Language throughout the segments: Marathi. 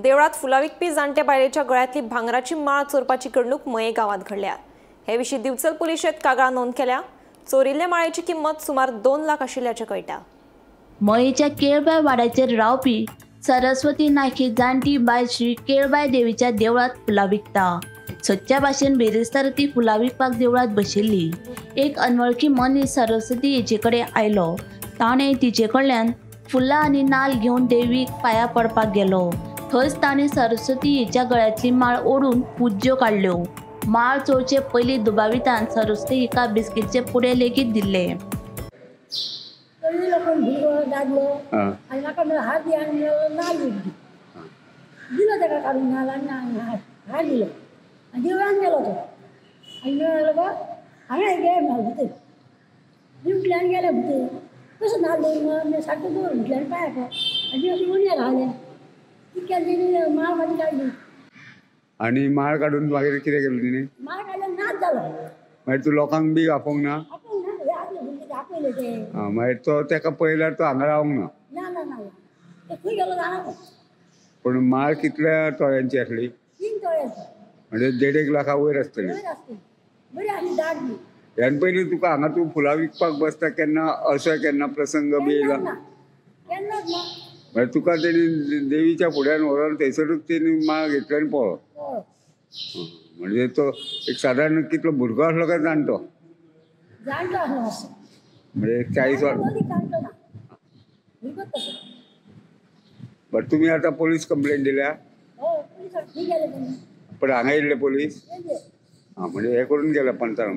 देवळात फुला विकपी जाणट्या बायलेच्या गळ्यातली भांगराची माळ चोरपाची घडणूक मये गावात घडल्या। हे विशीं दिवचल पुलिशेत कागाळ नोंद केल्या। चोरिल्ले माळेची किंमत सुमार 2 लाख आशिल्ल्याचे कळटा। मयेच्या केळबाय वाड्याचेर रावपी सरस्वती नायक ही जाणटी बायल श्री केळबाय देवीच्या देवळात फुलां विकता। सदच्या भाशेन बेरेस्तार ती फुलां विकपाक देवळात बशिल्ली। एक अनवळखी मनीस सरस्वती हिचे कडेन आयलो। ताणें तिचे कडल्यान फुलां आनी नाल्ल घेवन देवीक पांयां पडपाक गेलो। थंयच ताणें सरस्वती हिच्या गळ्यातली माळ ओडून पुज्यो काडल्यो। माळ चोरचे पयलीं दुबावितान सरस्वती हिका बिस्किटचे पुडे लेगीत दिले। देवळान गेलो तो आनी मेळलो गो हांगा गे भितर विटल्यान गेले भितर कसो नाल दवरून सारको दवर विटल्यान पांयाक आनी अशी उणया घाले तितक्या तेणी माळ म्हाजी काडली आनी माळ काडून मागीर कितें केलें तिणी माळ काडल्यान नाच जालो मागीर तूं लोकांक बी आपोवंक ना आपयले ते मागीर तो तेका पळयल्यार तो हांगा रावंक ना ना ना ना ते खंय गेलो जाणा पूण माळ कितल्या तोळ्यांची आसली 3 तोळ्याची म्हणजे 1.5 लाखा वयर आसतली बरी आनी दाट बी ह्यान पयलीं तुका हांगा तूं फुलां विकपाक बसता केन्ना असो केन्ना प्रसंग बी येयला केन्नाच ना मागीर तुका तेणी देवीच्या फुड्यान व्हरोन थंयसरूच तेणी माळ घेतली आनी पळो म्हणजे तो एक सादारण कितलो भुरगो आसलो काय जाणटो जाणटो आसलो मातसो म्हणजे 40 वर्स जाणटो ना भुरगोच तसो बट तुमी आतां पोलीस कंप्लेंट दिल्या हय पुलिसाक खंय गेले तेणी पण हांगा येयल्ले पोलीस म्हणजे हे करून गेले पंचायत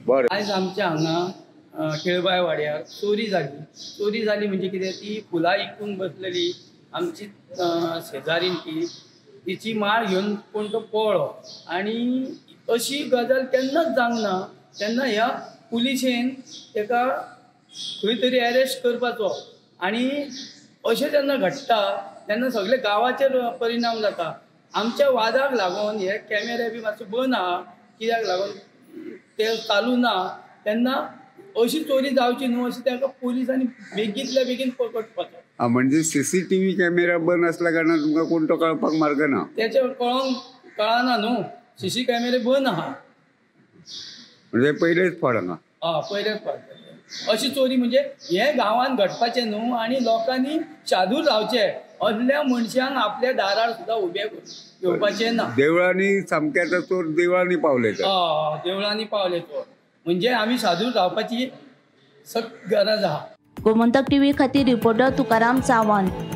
बरें। आयज आमच्या हांगा केळबाय वाड्यार चोरी जाली म्हणजे कितें ती फुलां विकूंक बसलेली आमची शेजारीन ती तिची माळ घेवन कोण तो पळो आनी अशी गजाल केन्नाच जावंक ना तेन्ना ह्या पुलिशेन तेका खंय तरी अरेस्ट करपाचो आनी अशें जेन्ना घडटा तेन्ना सगळे गांवाचेर परिणाम जाता। आमच्या वादाक लागून हे कॅमेरे बी मातसो बंद आहा कित्याक लागून ते चालू ना तेन्ना अशी चोरी जावची न्हू अशी तांकां पुलिसांनी बेगींतल्या बेगीन पकडपाचो। म्हणजे CCTV कॅमेरा बंद असल्या कारणान तुमकां कोण तो कळपाक मार्ग ना तेचे कळना न्हू CC कॅमेरे बंद आहा म्हणजे पयलेच फावट हांगा पयलेच फावट अशी चोरी म्हणजे हे गांवांत घडपाचें न्हू आनी लोकांनी शादूर रावचे असल्या मनशांक आपल्या दारार सुद्दां उबे घेवपाचें ना। देवळांनी सामके चोर देवळांनी पावले देवळांनी पावले चोर म्हणजे आमी सादूर रावपाची सख्त गरज आहा। गोमंतक TV खातीर रिपोर्टर तुकाराम सावंत।